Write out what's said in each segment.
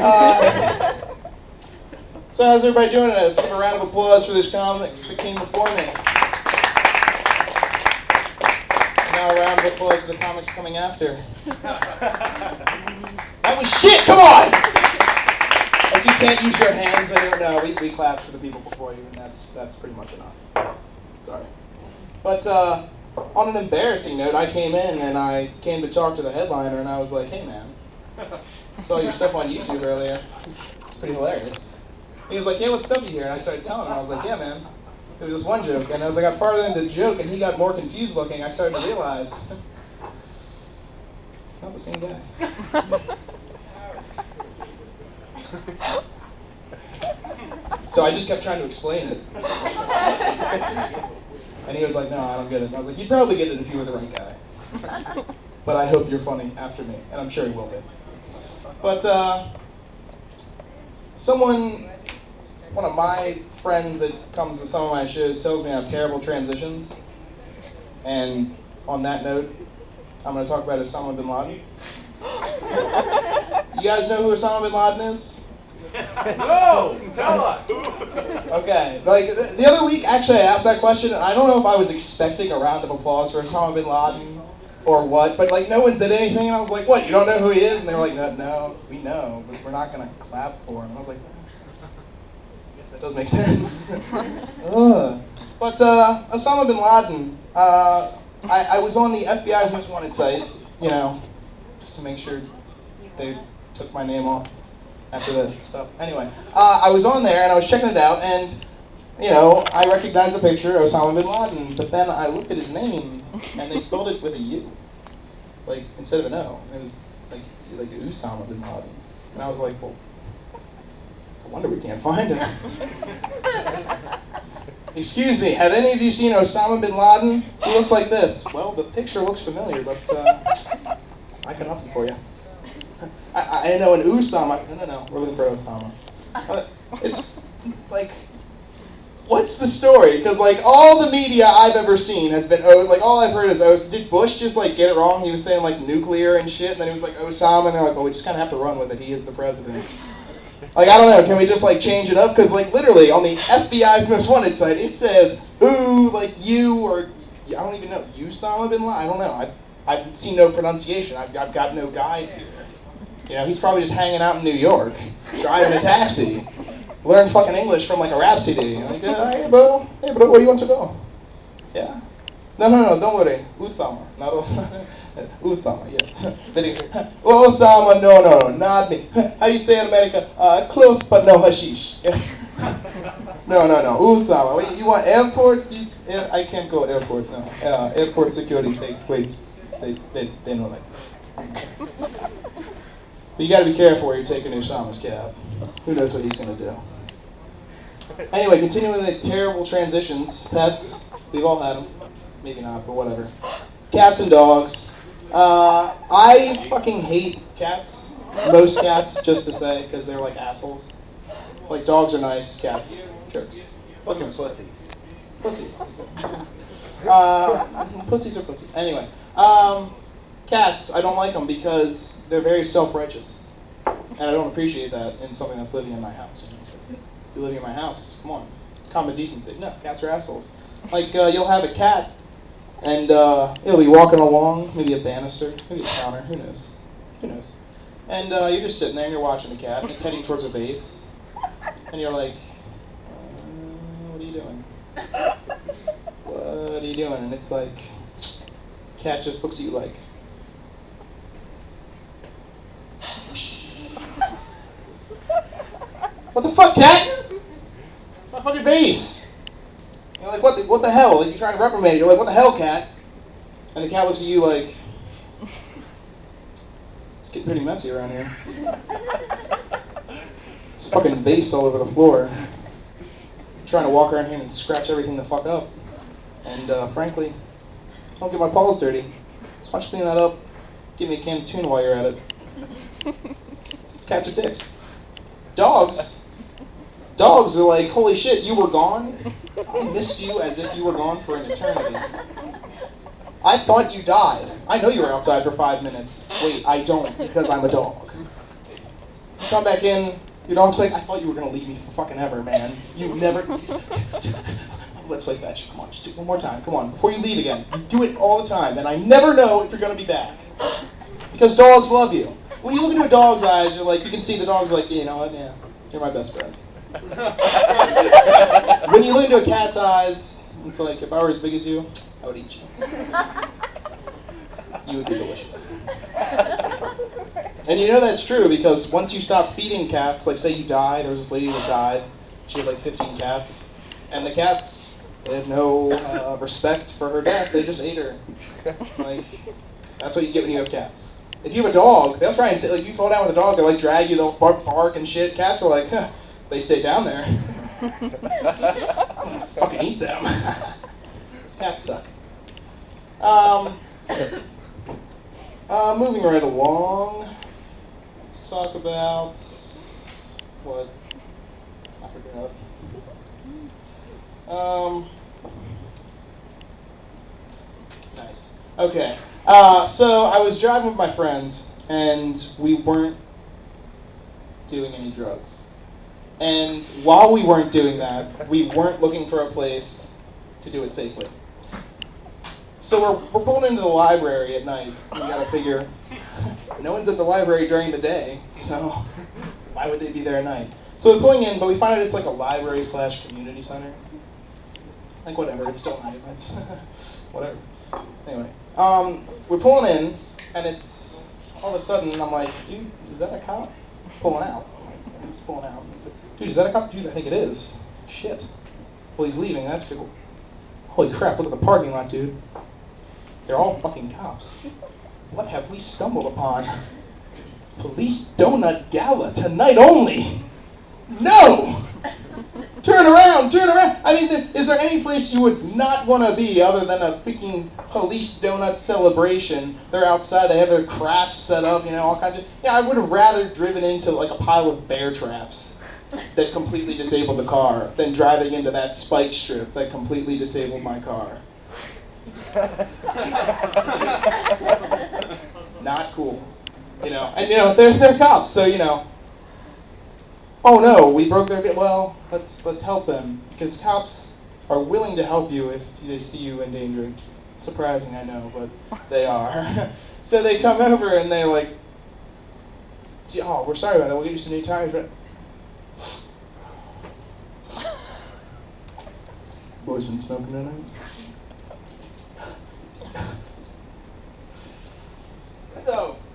So how's everybody doing tonight? Let's give a round of applause for this comics that came before me. Now a round of applause for the comics coming after. That was shit, come on! If you can't use your hands, I don't know. We clapped for the people before you, and that's pretty much enough. Sorry. But on an embarrassing note, I came in and I came to talk to the headliner, and I was like, hey man, saw your stuff on YouTube earlier. It's pretty hilarious. He was like, hey, what stuff you hear? And I started telling him. I was like, yeah man, there was this one joke. And as I got farther into the joke and he got more confused looking, I started to realize it's not the same guy. So I just kept trying to explain it. And he was like, no, I don't get it. And I was like, you'd probably get it if you were the right guy. But I hope you're funny after me. And I'm sure he will be. But one of my friends that comes to some of my shows tells me I have terrible transitions. And on that note, I'm going to talk about Osama bin Laden. You guys know who Osama bin Laden is? No! Tell us! Okay, like the other week, actually, I asked that question, and I don't know if I was expecting a round of applause for Osama bin Laden or what, but like no one did anything, and I was like, what, you don't know who he is? And they were like, no, we know, but we're not going to clap for him. And I was like, I guess that does make sense. But Osama bin Laden, I was on the FBI's Most Wanted site, you know, just to make sure they took my name off after the stuff. Anyway, I was on there and I was checking it out, and you know, I recognized the picture of Osama bin Laden, but then I looked at his name and they spelled it with a U, like instead of an O. It was like Usama bin Laden, and I was like, well, no wonder we can't find him. Excuse me, have any of you seen Osama bin Laden? He looks like this. Well, the picture looks familiar, but I got nothing for you. I know an Usama. No, we're looking for Osama. It's like, what's the story? Because like all the media I've ever seen has been like all I've heard is did Bush just like get it wrong? He was saying like nuclear and shit, and then he was like Osama, and they're like, well, we just kind of have to run with it. He is the president. Like I don't know. Can we just like change it up? Because like literally on the FBI's Most Wanted site, it says who like you or I don't even know Usama bin Laden. I don't know. I've seen no pronunciation. I've got no guide here. You know, he's probably just hanging out in New York, driving a taxi, learned fucking English from like a rap CD. Like, hey bro, where do you want to go? Yeah. No, don't worry. Usama, not Osama. Usama, yes. Very good. Osama, no, not me. How do you say in America? Close, but no hashish. No. Usama. You want airport? I can't go airport, no. Airport security say, wait, they know that. But you got to be careful where you're taking Usama's cab. Who knows what he's going to do. Anyway, continuing with the terrible transitions. Pets, we've all had them. Maybe not, but whatever. Cats and dogs. I fucking hate cats. Most cats, just to say, because they're like assholes. Like dogs are nice, cats, jerks. Fucking pussies. Pussies. Pussies are pussies. Anyway. Cats, I don't like them because they're very self-righteous. And I don't appreciate that in something that's living in my house. You're living in my house, come on. Common decency. No, cats are assholes. Like, you'll have a cat, and it'll be walking along, maybe a banister, maybe a counter, who knows? And you're just sitting there and you're watching the cat, and it's heading towards a vase, and you're like, what are you doing? What are you doing? And it's like, cat just looks at you like, what the fuck, cat? It's my fucking vase. You're like, what the hell? Like, you're trying to reprimand it. You're like, what the hell, cat? And the cat looks at you like, it's getting pretty messy around here. It's a fucking vase all over the floor. I'm trying to walk around here and scratch everything the fuck up. And frankly, don't get my paws dirty. So why don't you clean that up? Give me a can of tuna while you're at it. Cats are dicks. Dogs are like, holy shit, you were gone? I missed you as if you were gone for an eternity. I thought you died. I know you were outside for 5 minutes. Wait, I don't, because I'm a dog. come back in. Your dog's like, I thought you were going to leave me for fucking ever, man. You never... Let's play fetch. Come on, just do it one more time. Come on, before you leave again. You do it all the time, and I never know if you're going to be back. Because dogs love you. When you look into a dog's eyes, you're like, you can see the dog's like, you know what, yeah, you're my best friend. When you look into a cat's eyes, it's like, if I were as big as you, I would eat you. You would be delicious. And you know that's true because once you stop feeding cats, like say you die, there was this lady that died, she had like 15 cats, and the cats, they had no respect for her death, they just ate her. Like, that's what you get when you have cats. If you have a dog, they'll try and say, like, you fall down with a dog, they'll like drag you, they'll bark and shit. Cats are like, huh, they stay down there. Fucking eat them. These cats suck. Moving right along, let's talk about what I forgot. Nice. Okay. So I was driving with my friend, and we weren't doing any drugs. And while we weren't doing that, we weren't looking for a place to do it safely. So we're pulling into the library at night. We gotta figure, no one's at the library during the day, so why would they be there at night? So we're pulling in, but we find out it's like a library / community center. Like whatever, it's still night. It's whatever. Anyway, we're pulling in, and it's all of a sudden I'm like, dude, is that a cop? Pulling out. I'm just pulling out. Dude, is that a cop? Dude, I think it is. Shit. Well, he's leaving. That's cool. Holy crap! Look at the parking lot, dude. They're all fucking cops. What have we stumbled upon? Police Donut Gala tonight only. No! Turn around, turn around. I mean, is there any place you would not want to be other than a freaking police donut celebration? They're outside, they have their crafts set up, you know, all kinds of... Yeah, I would have rather driven into like a pile of bear traps that completely disabled the car than driving into that spike strip that completely disabled my car. Not cool. You know, and you know, they're cops, so you know. Oh no, we broke their... Well, let's help them, because cops are willing to help you if they see you in danger. It's surprising, I know, but they are. So they come over and they're like, oh, we're sorry about that, we'll get you some new tires. But boys been smoking tonight?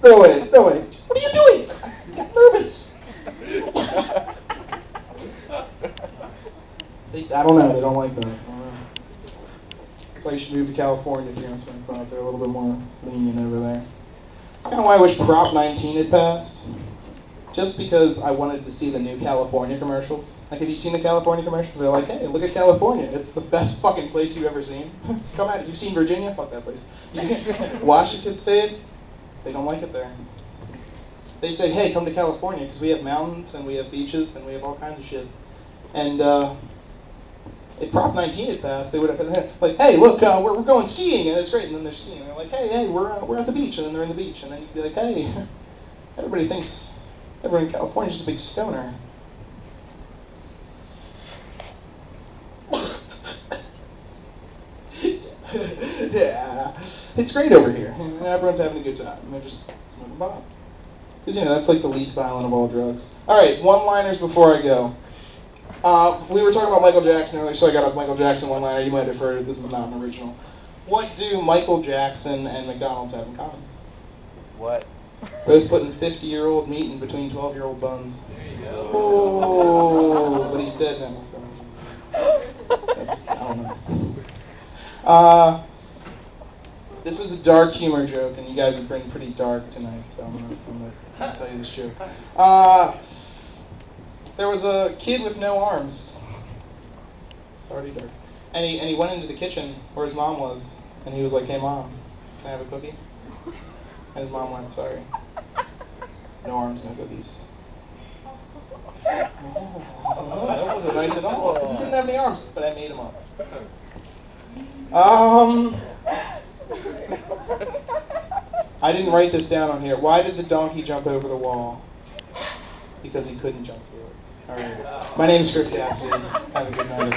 No way. What are you doing? I got nervous. I don't know, they don't like that. That's why you should move to California if you're going to smoke pot. They're a little bit more lenient over there. That's kind of why I wish Prop 19 had passed. Just because I wanted to see the new California commercials. Like, have you seen the California commercials? They're like, hey, look at California. It's the best fucking place you've ever seen. Come at it. You've seen Virginia? Fuck that place. Washington State? They don't like it there. They say, hey, come to California because we have mountains and we have beaches and we have all kinds of shit. And if Prop 19 had passed, they would have been like, hey, look, we're going skiing and it's great. And then they're skiing. And they're like, hey, we're at the beach. And then they're in the beach. And then you could be like, hey, everybody thinks everyone in California is just a big stoner. Yeah, it's great over here. Everyone's having a good time. They're just smoking pot. Because, you know, that's like the least violent of all drugs. All right, one-liners before I go. We were talking about Michael Jackson earlier, so I got a Michael Jackson one-liner. You might have heard it. This is not an original. What do Michael Jackson and McDonald's have in common? What? Both putting 50-year-old meat in between 12-year-old buns. There you go. Oh, but he's dead now, so that's, I don't know. This is a dark humor joke, and you guys have been pretty dark tonight, so I'm gonna tell you this joke. There was a kid with no arms. It's already dark. And he went into the kitchen where his mom was, and he was like, hey mom, can I have a cookie? And his mom went, sorry. No arms, no cookies. Oh, that wasn't nice at all. He didn't have any arms, but I made him up. I didn't write this down on here. Why did the donkey jump over the wall? because he couldn't jump through it. All right. My name is Chris Cassidy. Have a good night.